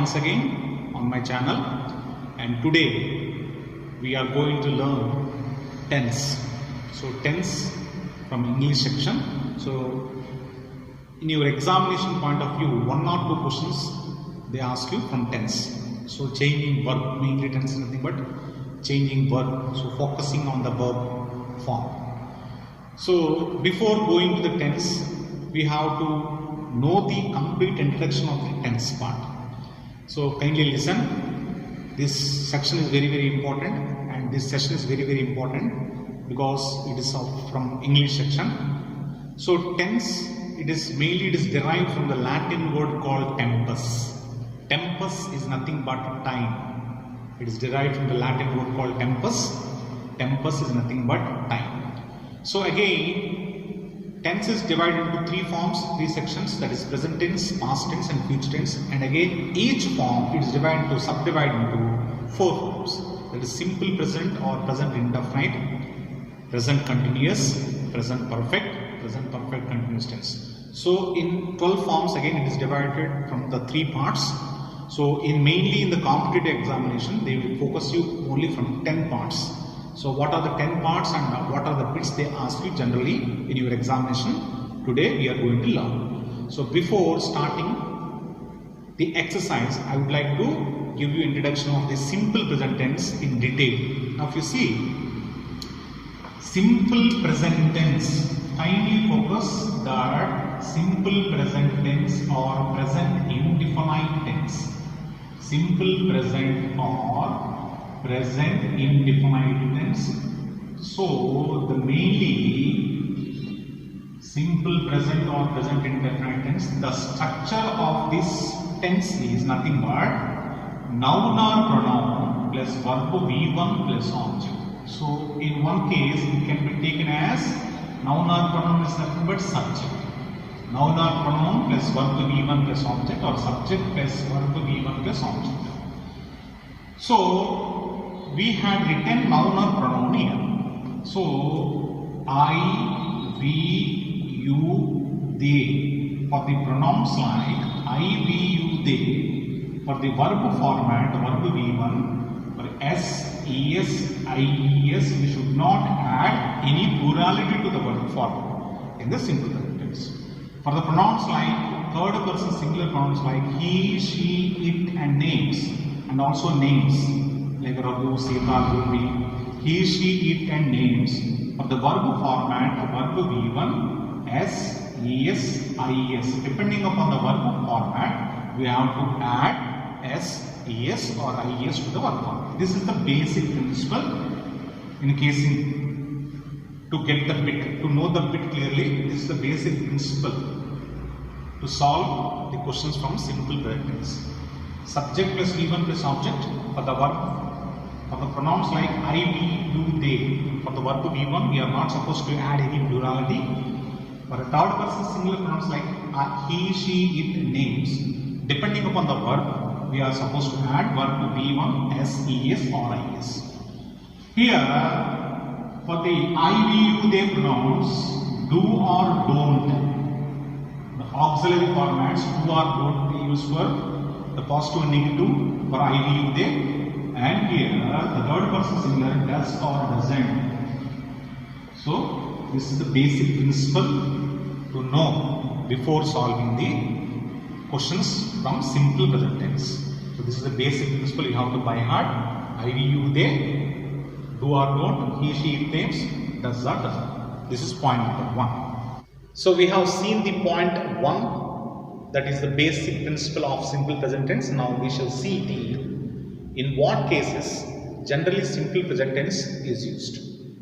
once again on my channel, and today we are going to learn tense. So tense from English section. So in your examination point of view, 1 or 2 questions they ask you from tense. So changing verb, mainly tense is nothing but changing verb. So focusing on the verb form. So before going to the tense, we have to know the complete introduction of the tense part. So kindly listen. This section is very important, and this session is very important because it is from English section. So tense, it is derived from the Latin word called tempus. Tempus is nothing but time. It is derived from the Latin word called tempus. Tempus is nothing but time. So again, tense is divided into 3 forms, 3 sections, that is present tense, past tense and future tense. And again, each form it is subdivided into 4 forms. That is simple present or present indefinite, present continuous, present perfect continuous tense. So in 12 forms, again it is divided from the 3 parts. So mainly in the competitive examination, they will focus you only from 10 parts. So what are the 10 parts and what are the bits they ask you generally in your examination? Today we are going to learn. So before starting the exercise, I would like to give you introduction of the simple present tense in detail. Now if you see, simple present tense, kindly focus that simple present tense or present indefinite tense. Simple present or present indefinite tense. So the mainly simple present or present indefinite tense, the structure of this tense is nothing but noun or pronoun plus verb V1 plus object. So in one case it can be taken as noun or pronoun is nothing but subject. Noun or pronoun plus verb V1 plus object, or subject plus verb V1 plus object. So we had written noun or pronoun here. So I, we, you, they. For the pronouns like I, we, you, they. For the verb format, verb V1, for S, ES, IES, we should not add any plurality to the verb form in the simple present tense. For the pronouns like third person singular pronouns like he, she, it and names, and also names like Raghu, Sita, Gurvi, he, she, it and names. For the verb format, verb V1, S, ES, IES. Depending upon the verb format, we have to add S, ES or IES to the verb format. This is the basic principle in casing. To get the bit, to know the bit clearly, this is the basic principle to solve the questions from simple present tense. Subject plus V1 plus object for the verb. For the pronouns like I, we, you, they. For the verb V1, we are not supposed to add any plurality. For a third person singular pronouns like he, she, it, names. Depending upon the verb, we are supposed to add verb V1, S, ES or IS. Here, for the I, we, you, they pronouns, do or don't. The auxiliary formats, do or don't, we use for the positive and negative for I, we, you, they. And here, the third person singular, does or doesn't. So, this is the basic principle to know before solving the questions from simple present tense. So, this is the basic principle you have to by heart. I, we, you, they, do or don't, he, she, it, names, does or doesn't. This is point number 1. So we have seen the point 1, that is the basic principle of simple present tense. Now we shall see in what cases generally simple present tense is used.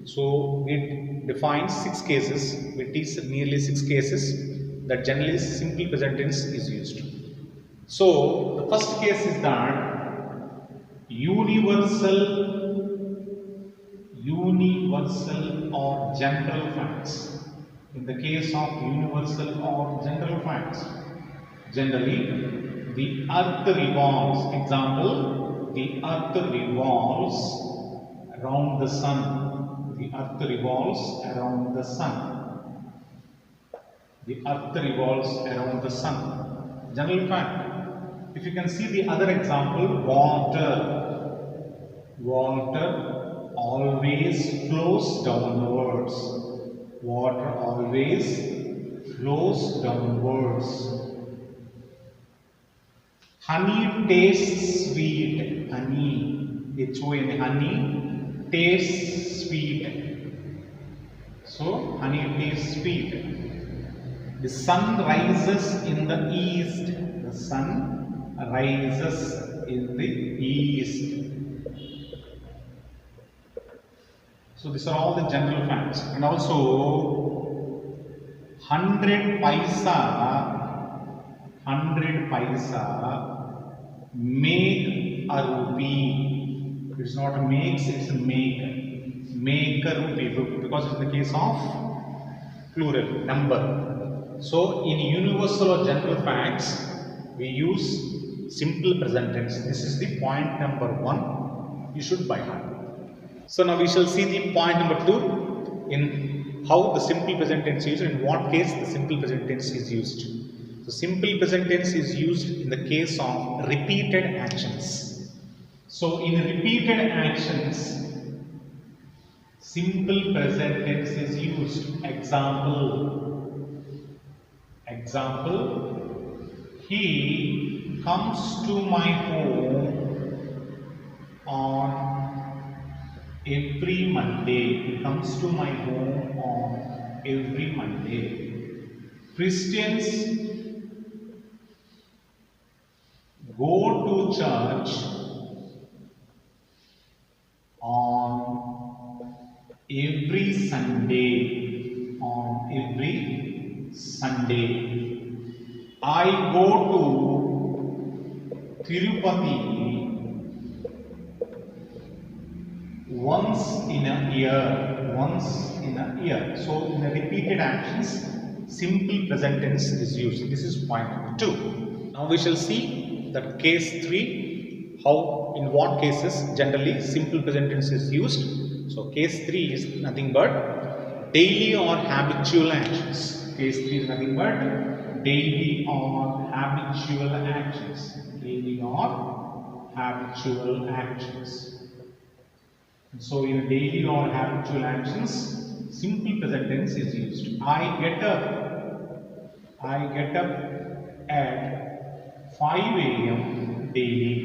So we define 6 cases, it is nearly 6 cases that generally simple present tense is used. So the first case is that universal or general facts. In the case of universal or general facts, generally the earth revolves. Example, the earth revolves around the sun. The earth revolves around the sun. The earth revolves around the sun. General fact. If you can see the other example, water. Water always flows downwards. Water always flows downwards. Honey tastes sweet. Honey, H-O-N, honey tastes sweet. So, honey tastes sweet. The sun rises in the east. The sun rises in the east. So, these are all the general facts. And also, 100 paisa make a rupee. It's not a makes, it's a make. Make a rupee because it's the case of plural, number. So, in universal or general facts, we use simple present tense. This is the point number 1. You should by heart. So, now we shall see the point number 2 in how the simple present tense is used, in what case the simple present tense is used. So, simple present tense is used in the case of repeated actions. So, in repeated actions, simple present tense is used. Example, he comes to my home on every Monday. He comes to my home on every Monday. Christians go to church on every Sunday. On every Sunday. I go to Tirupati once in a year. So, in the repeated actions, simple present tense is used. This is point number 2. Now, we shall see that case 3, how, in what cases generally simple present tense is used. So, case 3 is nothing but daily or habitual actions. Case 3 is nothing but daily or habitual actions. Daily or habitual actions. So, in daily or habitual actions, simple present tense is used. I get up at 5 a.m. daily.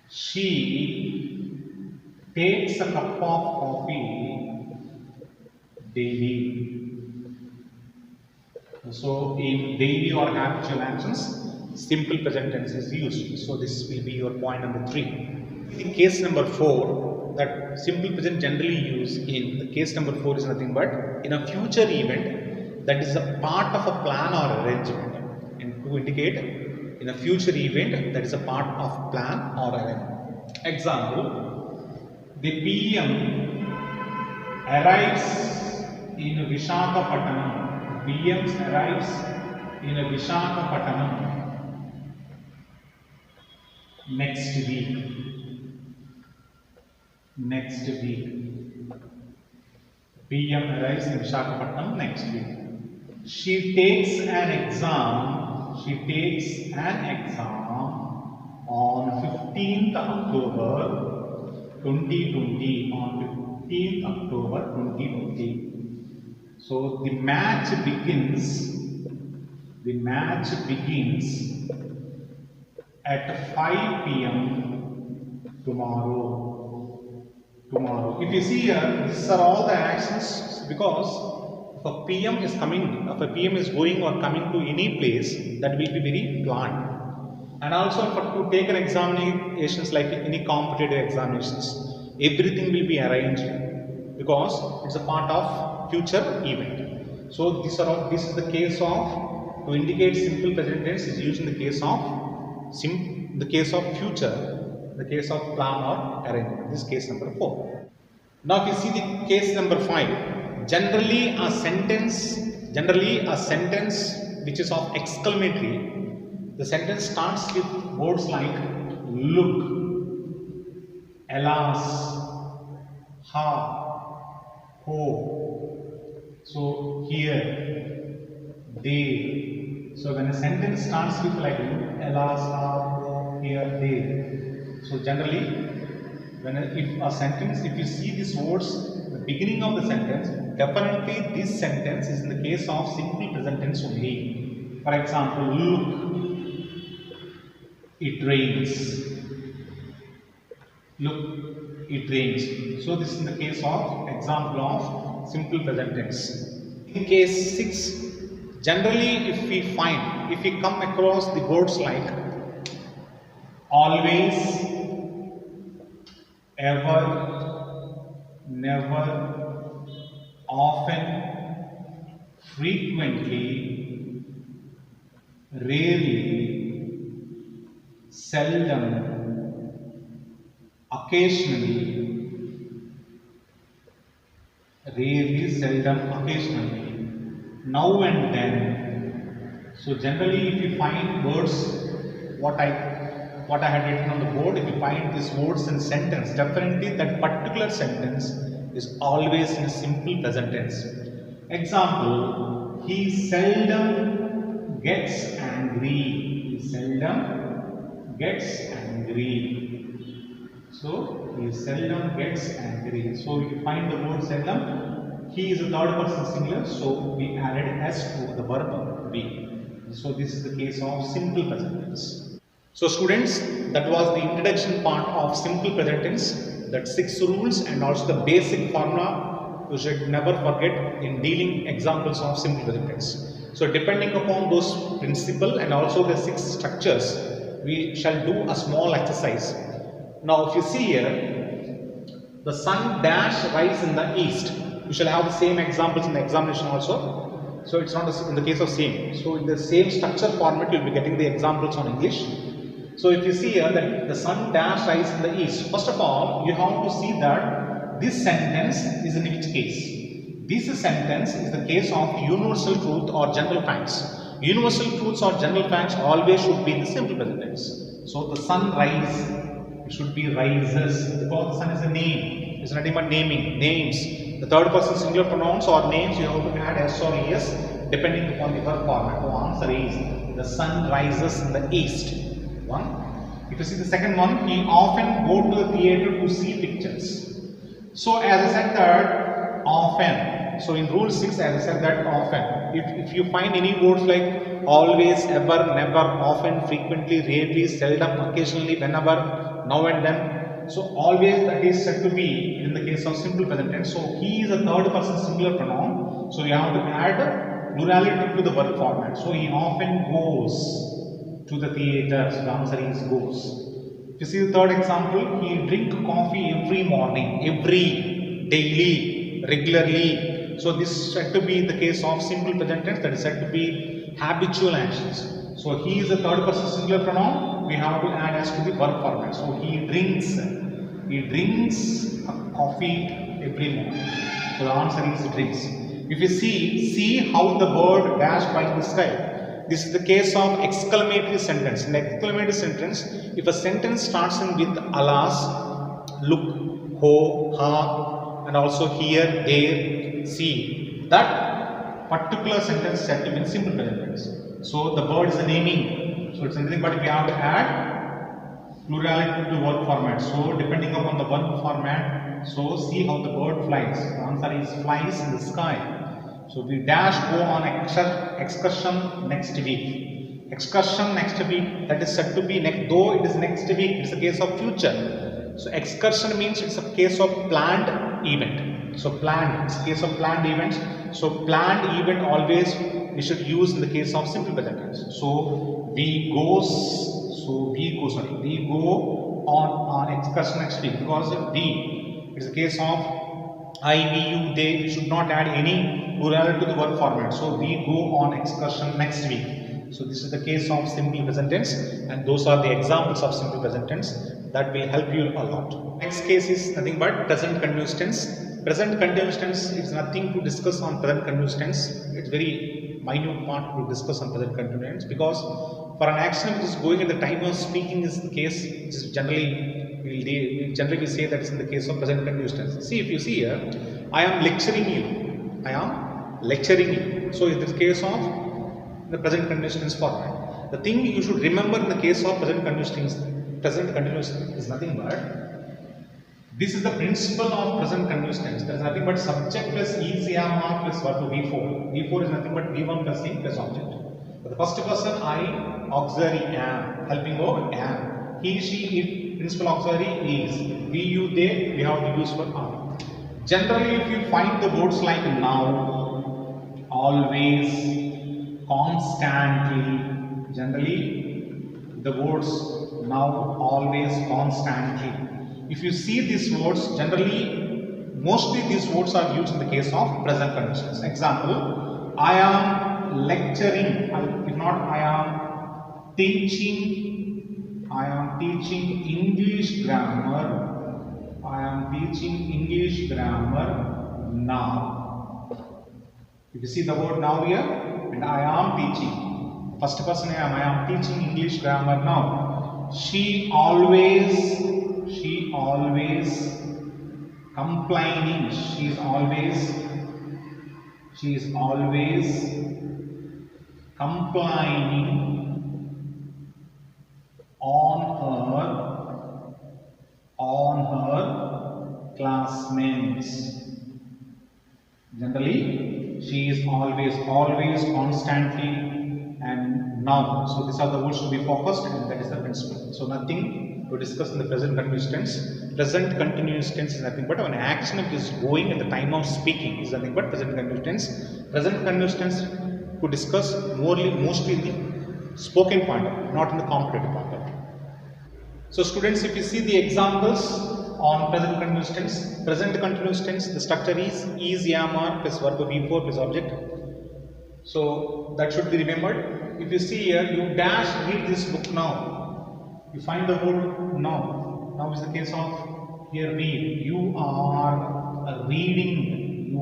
She takes a cup of coffee daily. So, in daily or habitual actions, simple present tense is used. So, this will be your point number 3. In case number 4, that simple present generally used in the case number 4 is nothing but in a future event that is a part of a plan or arrangement. And to indicate in a future event that is a part of plan or arrangement. Example, the PM arrives in Visakhapatnam. PM arrives in Visakhapatnam next week. PM arrives in Visakhapatnam next week. She takes an exam on 15th October 2020. On 15th October 2020. So the match begins at 5 p.m. tomorrow. If you see here, these are all the actions because if a PM is coming, if a PM is going or coming to any place, that will be very planned. And also to take an examinations like any competitive examinations, everything will be arranged because it's a part of future event. So this is the case of, to indicate simple present tense is used in the case of future. The case of plan or arrangement. This is case number 4. Now, if you see the case number 5, generally a sentence which is of exclamatory, the sentence starts with words like look, alas, ha, ho. So here, there. So when a sentence starts with like alas, here, there. So generally, if you see these words, the beginning of the sentence, definitely this sentence is in the case of simple present tense only. For example, look, it rains. Look, it rains. So this is in the case of example of simple present tense. In case 6, generally if we come across the words like always, ever, never, often, frequently, rarely, seldom, occasionally, now and then. So generally if you find words, what I had written on the board, if you find these words in sentence, definitely that particular sentence is always in a simple present tense. Example, he seldom gets angry. He seldom gets angry. So he seldom gets angry. So if you find the word seldom, he is a third person singular, so we added s to the verb be. So this is the case of simple present tense. So students, that was the introduction part of simple present tense, that 6 rules and also the basic formula you should never forget in dealing examples of simple present tense. So depending upon those principle and also the 6 structures, we shall do a small exercise. Now if you see here, the sun dash rise in the east. You shall have the same examples in the examination also. So it's not in the case of same. So in the same structure format, you'll be getting the examples on English. So if you see here that the sun dash rise in the east, first of all, you have to see that this sentence is in which case? This sentence is the case of universal truth or general facts. Universal truths or general facts always should be in the simple present tense. So the sun rise, it should be rises, because the sun is a name. It's nothing but naming, names. The third person singular pronouns or names, you have to add s or es depending upon the verb format. The answer is the sun rises in the east. One. If you see the second one, he often go to the theatre to see pictures. So as I said that often. So in rule 6, as I said that often. If you find any words like always, ever, never, often, frequently, rarely, seldom, occasionally, whenever, now and then. So always, that is said to be in the case of simple present tense. So he is a third person singular pronoun. So you have to add plurality to the verb format. So he often goes to the theatre. So the answer is goes. If you see the third example, he drink coffee every morning, every, daily, regularly. So this is said to be the case of simple present tense, that is said to be habitual actions. So he is a third person singular pronoun. We have to add as to the verb format. So he drinks a coffee every morning. So the answer is drinks. If you see how the bird dashed by the sky. This is the case of exclamatory sentence. In exclamatory sentence, if a sentence starts in with alas, look, ho, ha, and also here, there, see, that particular sentence is said to be in simple present tense. So the bird is a naming. So it's anything but we have to add plurality to the verb format. So depending upon the verb format, so see how the bird flies. The answer is flies in the sky. So we dash go on excursion next week. Excursion next week, that is said to be next, though it is next week, it's a case of future. So excursion means it's a case of planned event. So planned, it's a case of planned events. So planned event always we should use in the case of simple present tense. So we go on excursion next week, because we, it's a case of I, we, you, they, we should not add any plurality to the verb format. So we go on excursion next week. So this is the case of simple present tense, and those are the examples of simple present tense that will help you a lot. Next case is nothing but present continuous tense. Present continuous tense is nothing to discuss on present continuous tense. It's very minute part to discuss on present continuous tense, because for an action which is going at the time of speaking is the case, which is generally we say that it's in the case of present continuous tense. See, if you see here, I am lecturing you. I am lecturing you. So in this case of in the present continuous tense format. The thing you should remember in the case of present continuous tense is nothing but this is the principle of present continuous tense. There is nothing but subject plus is am are plus verb V4. V4 is nothing but V1 plus in plus object. For the first person, I, auxiliary am, helping verb am. He, she, it, principal auxiliary is. We, you, they, we have to use for are. Generally, if you find the words like now, always, constantly, generally the words now, always, constantly. If you see these words, generally, mostly these words are used in the case of present continuous. Example, I am lecturing, if not I am teaching English grammar, I am teaching English grammar now. If you see the word now here, and I am teaching, first person I am teaching English grammar now. She always complaining, she is always complaining on her classmates. Generally, she is always, constantly, and now. So these are the words to be focused, and that is the principle. So nothing to discuss in the present continuous tense. Present continuous tense is nothing but an action which is going at the time of speaking is nothing but present continuous tense. Present continuous tense to discuss mostly in the spoken point of it, not in the competitive point of it. So students, if you see the examples on present continuous tense, the structure is am, are plus verb V4 plus object. So that should be remembered. If you see here, you dash read this book now. You find the word now. Now is the case of here read. You are reading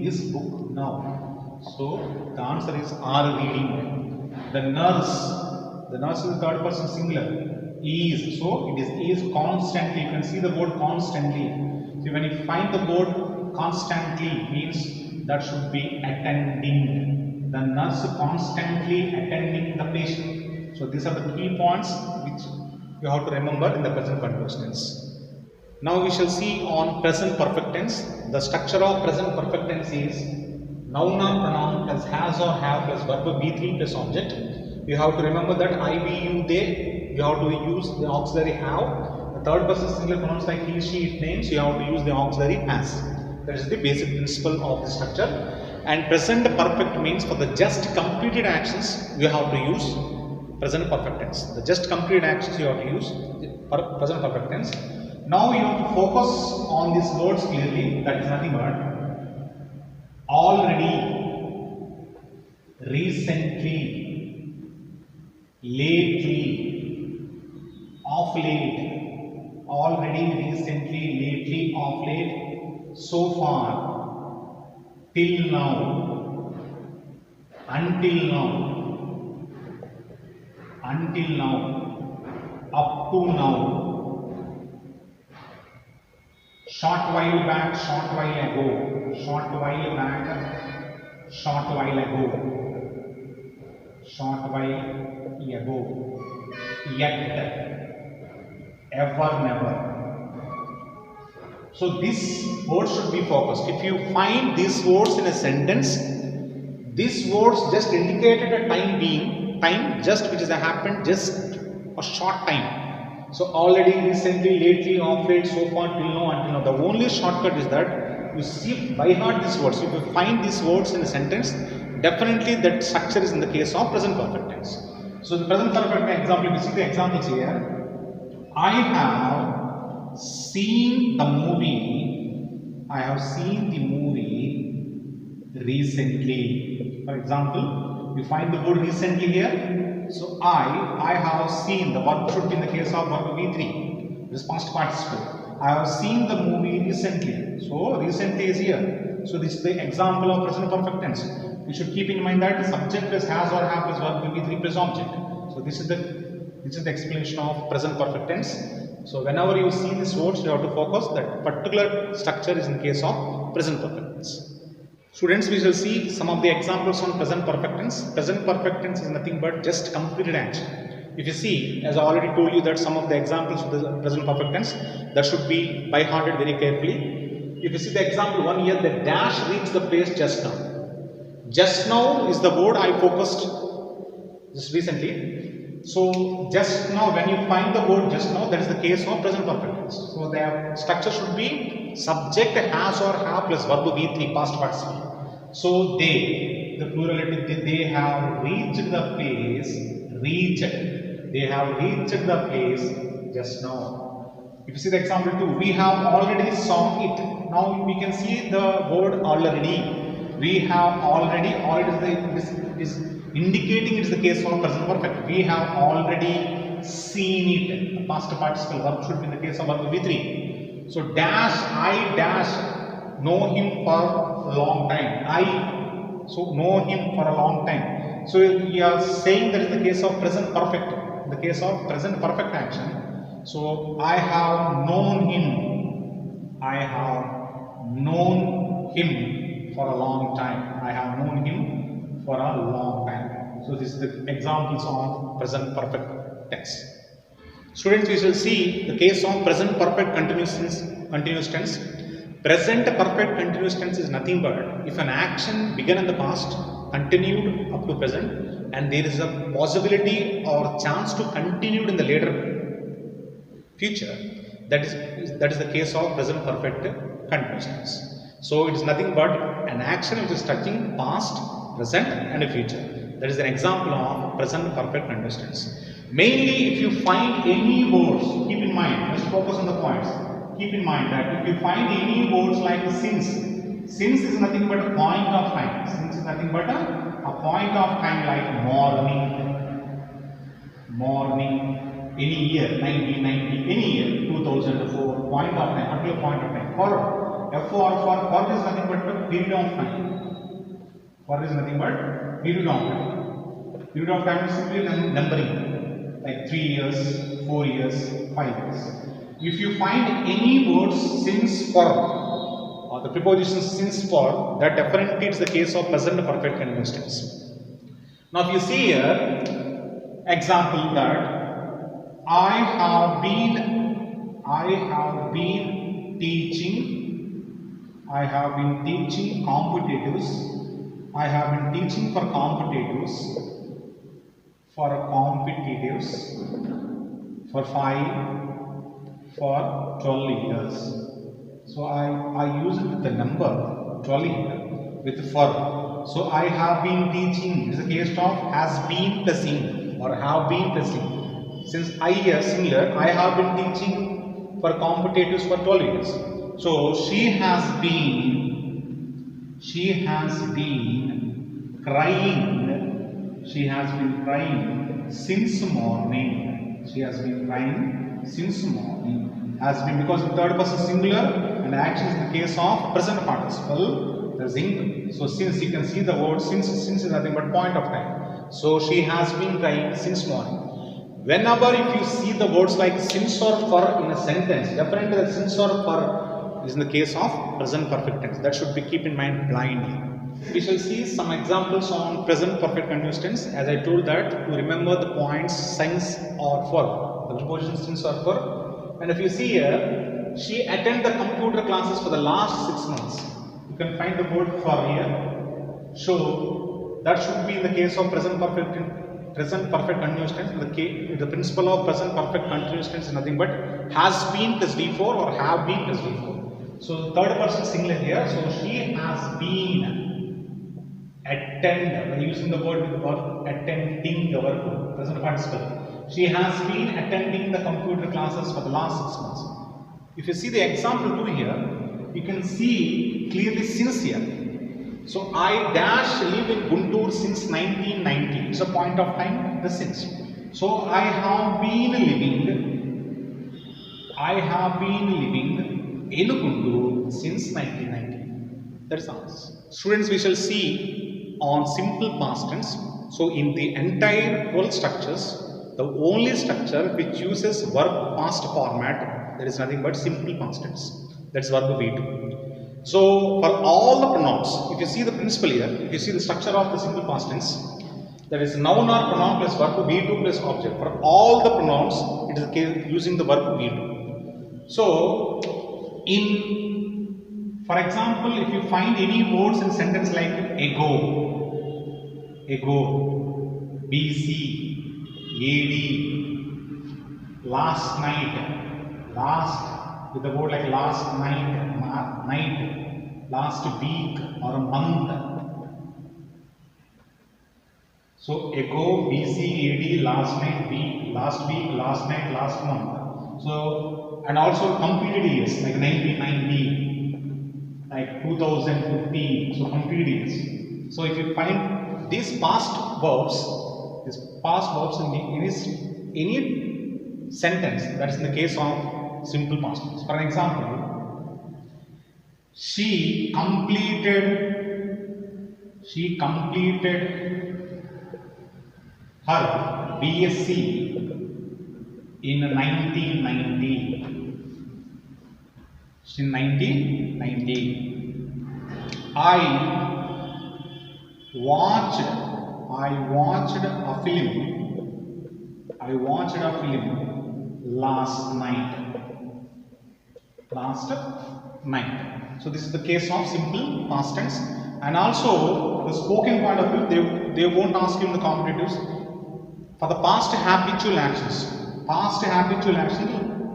this book now. So the answer is are reading. The nurse is the third person singular. Is, so it is constantly. You can see the word constantly. So when you find the word constantly, means that should be attending. The nurse constantly attending the patient. So these are the key points which you have to remember in the present continuous tense. Now we shall see on present perfect tense. The structure of present perfect tense is noun or pronoun plus has or have plus verb V3 plus object. You have to remember that I, we, you, they. You have to use the auxiliary have. The third person singular pronouns like he, she, it names. You have to use the auxiliary has. That is the basic principle of the structure. And present perfect means for the just completed actions you have to use present perfect tense. The just completed actions you have to use present perfect tense. Now you have to focus on these words clearly. That is nothing but already, recently, lately, of late, already, recently, lately, of late, so far, till now, until now, up to now, short while back, short while ago, short while back, short while ago, short while ago, yet, ever, never. So these words should be focused. If you find these words in a sentence, these words just indicated a time just which has happened just a short time. So already, recently, lately, of late, so far, till now, until now. The only shortcut is that you see by heart these words. If you find these words in a sentence, definitely that structure is in the case of present perfect tense. So the present perfect example, we see the examples here. I have seen the movie. I have seen the movie recently. For example, you find the word recently here. So I have seen. The verb should be in the case of verb V3. This past participle. I have seen the movie recently. So recently is here. So this is the example of present perfect tense. You should keep in mind that the subject plus has or have plus verb V3 plus object. So this is the explanation of present perfect tense. So whenever you see these words, you have to focus that particular structure is in case of present perfect tense. Students, we shall see some of the examples on present perfect tense. Present perfect tense is nothing but just completed action. If you see, as I already told you that some of the examples of the present perfect tense, that should be by hearted very carefully. If you see the example 1 here, the dash reached the place just now. Just now is the word I focused just recently. So just now, when you find the word just now, that is the case of present perfect tense. So the structure should be subject has or have plus verb V3 past participle. So the plurality, they have reached the place, they have reached the place just now. If you see the example 2, we have already saw it. Now we can see the word already. We have already is indicating it's the case of present perfect. We have already seen it. The past participle verb should be in the case of verb V3. So dash, I dash know him for a long time. So know him for a long time. So we are saying that is the case of present perfect. The case of present perfect action. So I have known him. I have known him for a long time. I have known him for a long time. So this is the examples of present perfect tense. Students, we shall see the case of present perfect continuous tense. Present perfect continuous tense is nothing but if an action began in the past, continued up to present, and there is a possibility or chance to continue in the later future. That is the case of present perfect continuous tense. So it is nothing but an action which is touching past, present, and future. That is an example of present perfect continuous tense. Mainly, if you find any words, keep in mind, just focus on the points. Keep in mind that if you find any words like since is nothing but a point of time. Since is nothing but a point of time like morning, any year, 1990, any year, 2004, point of time, particular point of time. For is nothing but a period of time. For is nothing but period of time. Period of time is simply numbering. Like 3 years, 4 years, 5 years. If you find any words since for or the preposition since for, that definitely is the case of present perfect continuous tense. Now if you see here, example that I have been teaching competitives. I have been teaching for competitives. For 12 years. So I use it with the number 12 here with for. So I have been teaching. It is a case of has been plus in or have been plus in. Since I here similar, I have been teaching for competitives for 12 years. So she has been crying. She has been crying since morning. She has been crying since morning. Has been because the third person singular and action is the case of present participle. There is ing. So since you can see the word since is nothing but point of time. So she has been crying since morning. Whenever if you see the words like since or for in a sentence, definitely the since or for is in the case of present perfect tense. That should be keep in mind blindly. We shall see some examples on present perfect continuous tense. As I told that to remember the points since or for, the preposition since or for. And if you see here, she attended the computer classes for the last 6 months. You can find the word for here. So that should be in the case of present perfect continuous tense. The principle of present perfect continuous tense is nothing but has been plus V4 or have been plus V4. So third person singular here. So she has been attend, by using the word with the verb attending the verb, present participle. She has been attending the computer classes for the last 6 months. If you see the example 2 here, you can see clearly since here. So I dash live in Guntur since 1990. It's a point of time, the since. So I have been living in Guntur since 1990. That's all. Students, we shall see on simple past tense. So in the entire whole structures, the only structure which uses verb past format, there is nothing but simple past tense. That's verb V2. So for all the pronouns, if you see the principle here, if you see the structure of the simple past tense, that is noun or pronoun plus verb V2 plus object. For all the pronouns, it is the case using the verb V2. So for example, if you find any words in sentence like ago, BC, AD, last night, with the word like last night, last week or a month. So ago, BC, AD, last night, last week, last night, last month. So, and also completed years like 1990, like 2015. So completed years. So if you find these past verbs in any sentence, that is in the case of simple past tense. For example, she completed her BSc in 1990. In 1990. I watched a film last night. So this is the case of simple past tense. And also the spoken point of view, they won't ask you in the competitives. For the past habitual actions,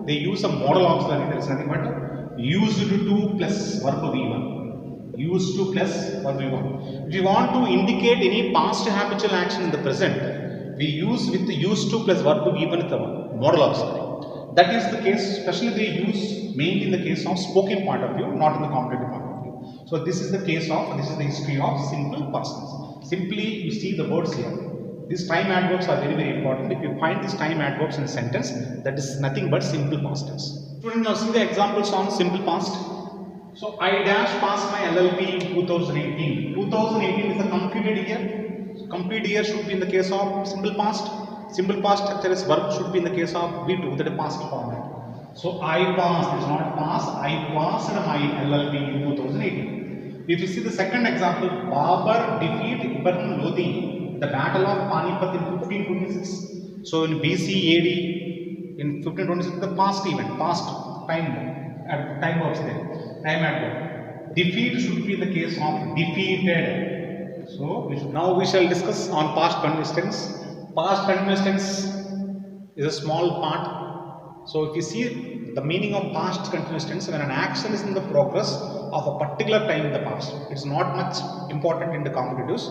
they use a modal auxiliary. There is nothing but used to plus verb V1. Used to plus verb V1. If you want to indicate any past habitual action in the present, we use with the used to plus verb V1 the modal auxiliary. That is the case, especially they use mainly in the case of spoken point of view, not in the competitive point of view. So this is the history of simple past tense. Simply you see the words here. These time adverbs are very, very important. If you find these time adverbs in a sentence, that is nothing but simple past tense. Students, now see the examples on simple past. So I passed my LLB in 2018. 2018 is a completed year. So complete year should be in the case of simple past. Simple past structure is verb should be in the case of V2, that is past format. So I passed, it is not pass. I passed my LLB in 2018. If you see the second example, Babur defeat Ibrahim Lodi. The Battle of Panipat in 1526. So in BC AD in 1526, the past event, past time verbs there, time adverb. Defeat should be the case of defeated. So now we shall discuss on past continuous tense. Past continuous tense is a small part. So if you see the meaning of past continuous tense, when an action is in the progress of a particular time in the past, it's not much important in the competitives,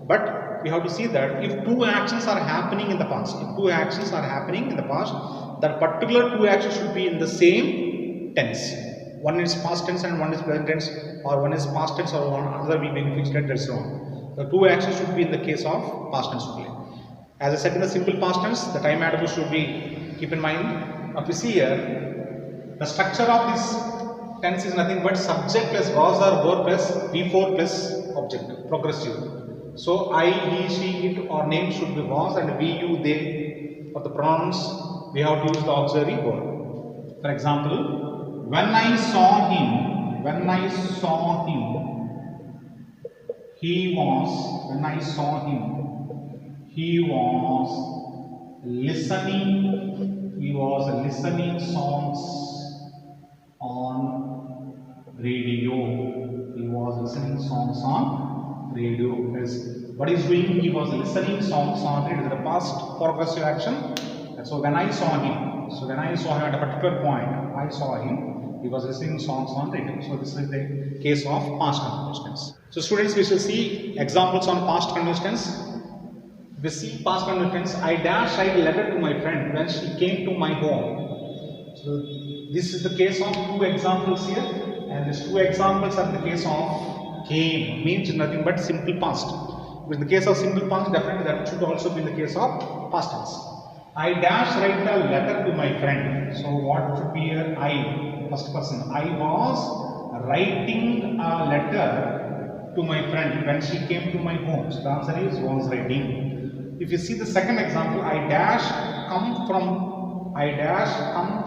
but we have to see that if two actions are happening in the past, that particular two actions should be in the same tense. One is past tense and one is present tense, or one is past tense or another will be fixed tense, and so on. The two actions should be in the case of past tense only. As I said, in the simple past tense, the time adverb should be keep in mind. Now we see here, the structure of this tense is nothing but subject plus was or were plus V4 plus object, progressive. So I, he, she, it or name should be was, and we, you, they. For the pronouns, we have to use the auxiliary word. For example, when I saw him, he was listening songs on radio. What is doing? He was listening songs on radio. It is the past progressive action. So when I saw him, at a particular point, he was listening songs on radio. So this is the case of past continuous tense. So students, we shall see examples on past continuous tense. We see past continuous tense. I write a letter to my friend when she came to my home. So this is the case of two examples here, and these two examples are the case of came, means nothing but simple past. In the case of simple past, definitely that should also be in the case of past tense. I write a letter to my friend. So what should be here? I, first person. I was writing a letter to my friend when she came to my home. So the answer is was writing. If you see the second example, I come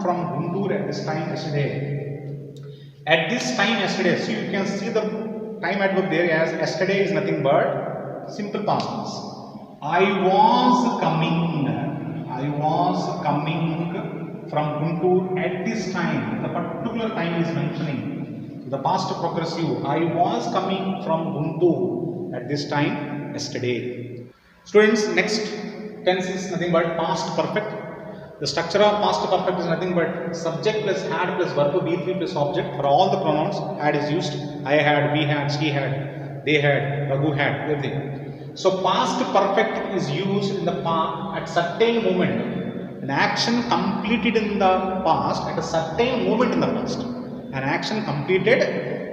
from Guntur at this time yesterday. At this time yesterday, so you can see the time adverb there as yesterday is nothing but simple past tense. I was coming from Guntur at this time. The particular time is mentioning the past progressive. I was coming from Guntur at this time yesterday. Students, next tense is nothing but past perfect. The structure of past perfect is nothing but subject plus had plus verb be3 plus object. For all the pronouns, had is used. I had, we had, she had, they had, Raghu had, everything. So past perfect is used in the past at certain moment. An action completed in the past at a certain moment in the past. An action completed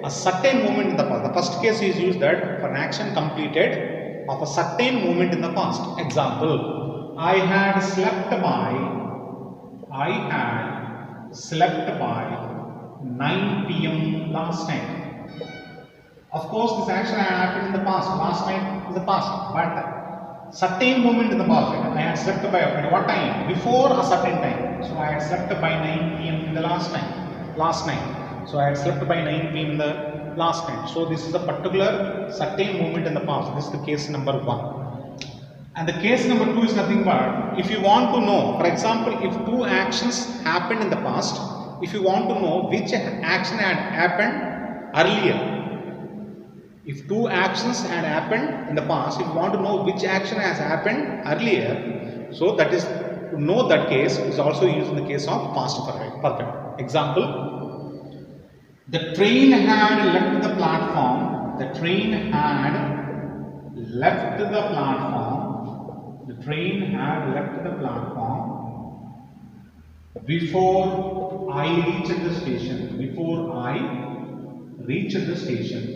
a certain moment in the past. The first case is used that for an action completed of a certain moment in the past. Example, I had slept by 9 p.m. last night. Of course, this action happened in the past. Last night is the past. But certain moment in the past, I had slept by what time? Before a certain time. So I had slept by 9 p.m. in the last night. So I had slept by 9 p.m. in the last night. So this is a particular certain moment in the past. This is the case number 1. And the case number 2 is nothing but, if you want to know, for example, if two actions happened in the past, if you want to know which action had happened earlier. If two actions had happened in the past, if you want to know which action has happened earlier, so that is, to know that case is also used in the case of past perfect. Example, the train had left the platform. The train had left the platform. The train had left the platform before I reached the station. Before I reached the station.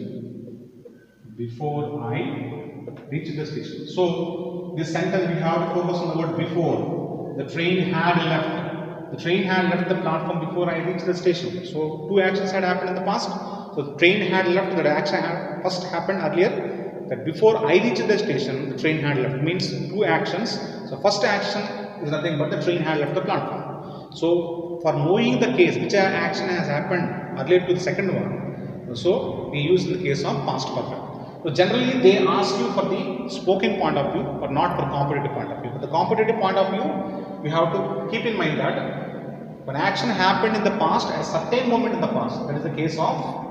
So this sentence we have to focus on the word before. The train had left. The train had left the platform before I reached the station. So two actions had happened in the past. So the train had left. That action had first happened earlier. That before I reached the station, the train had left. Means two actions. So first action is nothing but the train had left the platform. So for knowing the case, which action has happened earlier to the second one, so we use in the case of past perfect. So generally they ask you for the spoken point of view, but not for competitive point of view. But the competitive point of view, we have to keep in mind that when action happened in the past, at a certain moment in the past, that is the case of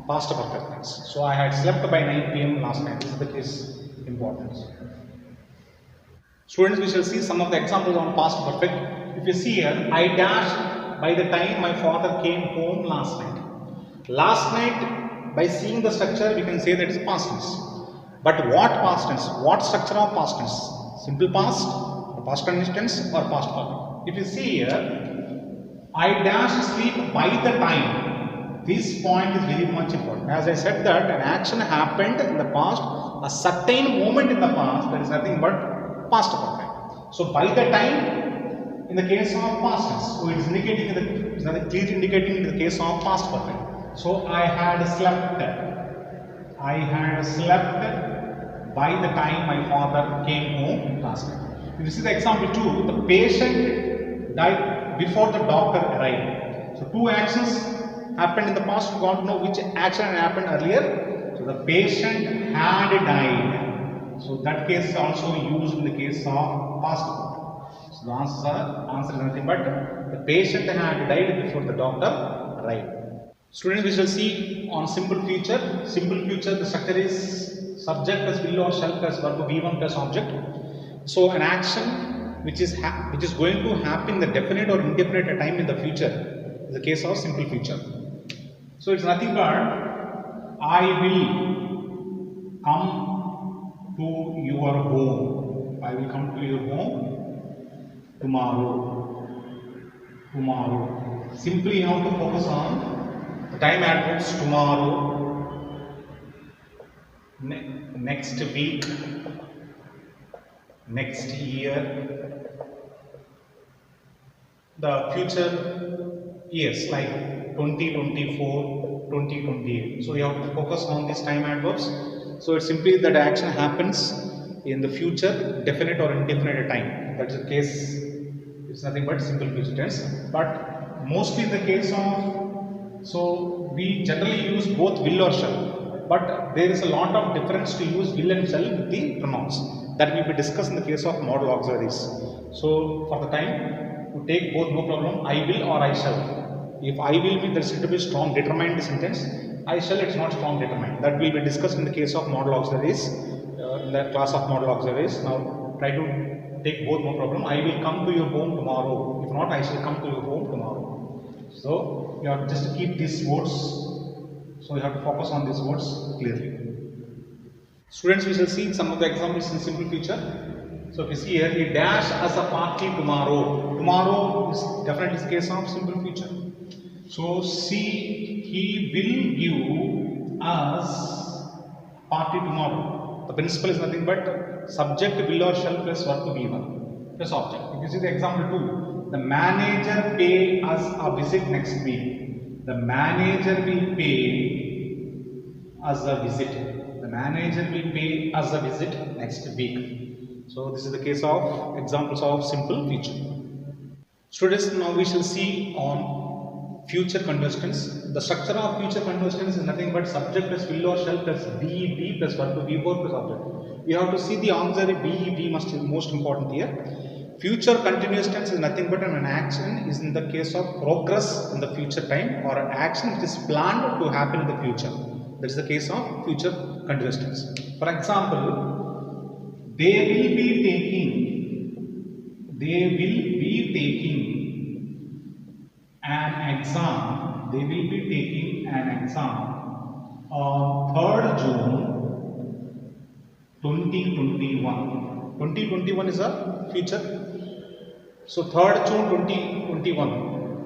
past perfect tense. So I had slept by 9 p.m. last night. This is the case importance. Students, we shall see some of the examples on past perfect. If you see here, I dashed by the time my father came home last night. Last night, by seeing the structure, we can say that is past tense. But what past tense? What structure of past tense? Simple past, past continuous or past perfect? If you see here, I dashed sleep by the time. This point is very much important. As I said that an action happened in the past, a certain moment in the past, there is nothing but past perfect. So by the time, in the case of past tense, so it is indicating clearly indicating in the case of past perfect. So I had slept by the time my father came home last night. If you see the example 2, the patient died before the doctor arrived. So two actions happened in the past. We want to know which action happened earlier. So the patient had died. So that case is also used in the case of past perfect. So the answer is nothing but the patient had died before the doctor arrived. Students, we shall see on simple future. Simple future, the structure is subject plus will or shall plus verb V1 plus object. So an action which is going to happen in the definite or indefinite time in the future is the case of simple future. So it's nothing but I will come to your home. I will come to your home tomorrow. Simply you have to focus on the time adverbs tomorrow, next week, next year, the future years like 2024, 2028. So you have to focus on these time adverbs. So it's simply that action happens in the future, definite or indefinite time. That's the case. It's nothing but simple future tense. But mostly in the case of So we generally use both will or shall, but there is a lot of difference to use will and shall with the pronouns. That will be discussed in the case of modal auxiliaries. So for the time, to take both no problem, I will or I shall. If I will means there is to be strong determined sentence. I shall, it's not strong determined. That will be discussed in the case of modal auxiliaries, in the class of modal auxiliaries. Now try to take both no problem. I will come to your home tomorrow. If not, I shall come to your home tomorrow. So you have just to keep these words. So you have to focus on these words clearly. Students, we shall see some of the examples in simple future. So if you see here, he dash as a party tomorrow. Tomorrow is definitely the case of simple future. So see, he will give us party tomorrow. The principle is nothing but subject will or shall plus verb to be one plus object. If you see the example 2, the manager pay us a visit next week. The manager will pay us a visit. The manager will pay us a visit next week. So this is the case of examples of simple future. Students, now we shall see on future continuous tense. The structure of future continuous tense is nothing but subject plus will or shall plus be plus verb to be plus object. You have to see the auxiliary be must be most important here. Future continuous tense is nothing but an action is in the case of progress in the future time or an action which is planned to happen in the future. That is the case of future continuous tense. For example, they will be taking an exam. They will be taking an exam on 3rd June 2021. 2021 is a future. So 3rd June 2021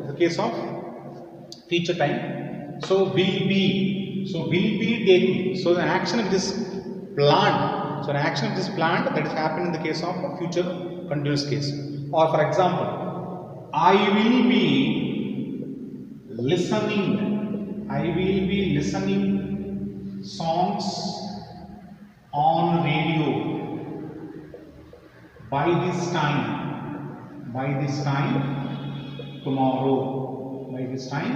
is the case of future time. So will be. So will be taking. So the action which is planned. So an action which is planned, that is happening in the case of a future continuous case. Or for example, I will be listening. I will be listening songs on radio by this time tomorrow. By this time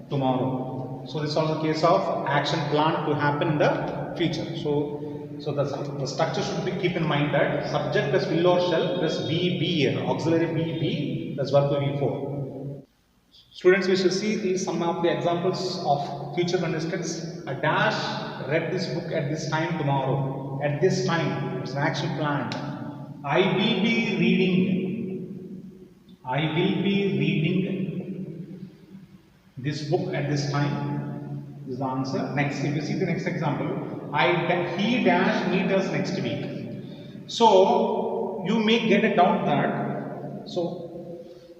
tomorrow. So this is also the case of action planned to happen in the future. So the structure should be keep in mind that subject plus will or shall plus be here, auxiliary be plus verb to be for. Students, we shall see some of the examples of future continuous tense. A dash read this book at this time tomorrow. At this time, it's an action planned. I will be reading this book at this time is the answer. Next, if you see the next example, he dash meet us next week. So you may get a doubt that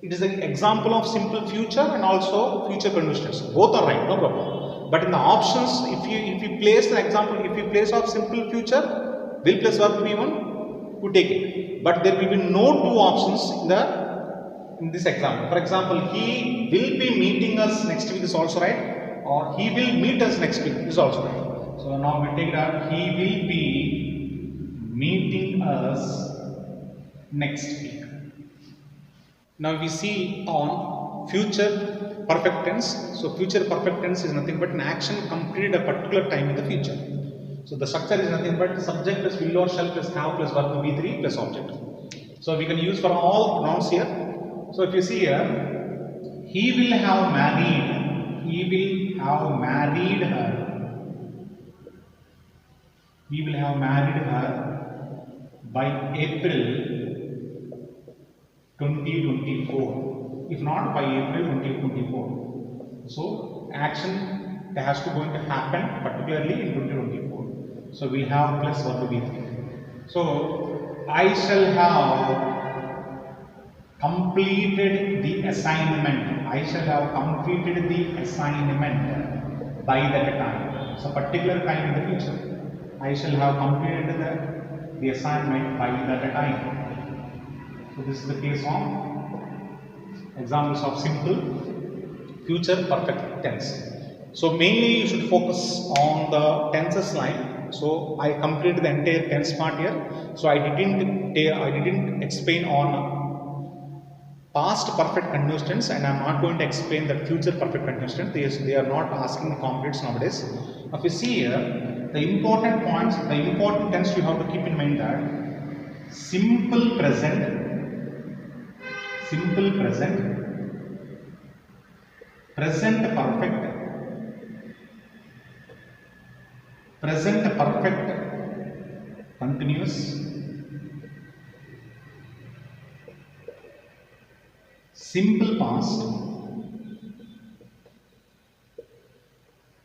it is an example of simple future and also future continuous tense. Both are right, no problem. But in the options, if you place the example, if you place of simple future, will plus verb to be one, you take it. But there will be no two options in this example. For example, he will be meeting us next week is also right, or he will meet us next week is also right. So now we take that he will be meeting us next week. Now we see on future perfect tense. So future perfect tense is nothing but an action completed a particular time in the future. So the structure is nothing but subject plus will or shall plus have plus verb to be 3 plus object. So we can use for all pronouns here. So if you see here, he will have married her. He will have married her by April 2024. If not, by April 2024. So action has to going to happen particularly in 2024. So we have plus verb to be 3. So I shall have completed the assignment. I shall have completed the assignment by that time. So particular time in the future. I shall have completed the assignment by that time. So this is the case of examples of simple future perfect tense. So mainly you should focus on the tenses line. So I completed the entire tense part here. So I didn't explain on past perfect continuous tense, and I am not going to explain the future perfect continuous tense. They are not asking the completes nowadays. If you see here, the important points, the important tense you have to keep in mind that simple present, present perfect continuous, simple past,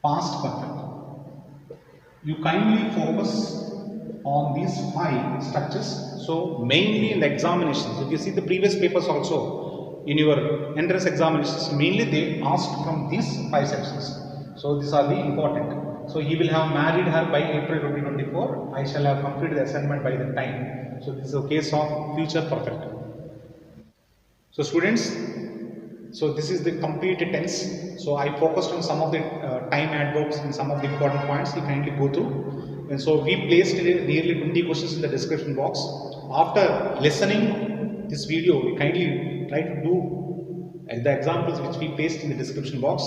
past perfect. You kindly focus on these 5 structures. So mainly in the examinations, if you see the previous papers also, in your entrance examinations, mainly they asked from these 5 sections. So these are the important. So he will have married her by April 2024. I shall have completed the assignment by the time. So this is a case of future perfect. So students, so this is the complete tense. So I focused on some of the time adverbs and some of the important points. You kindly go through. And so we placed nearly 20 questions in the description box. After listening this video, you kindly try to do the examples which we placed in the description box.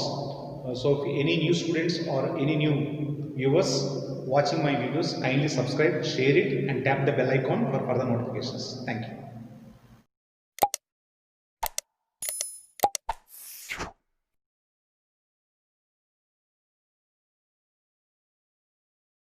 So if any new students or any new viewers watching my videos, kindly subscribe, share it, and tap the bell icon for further notifications. Thank you.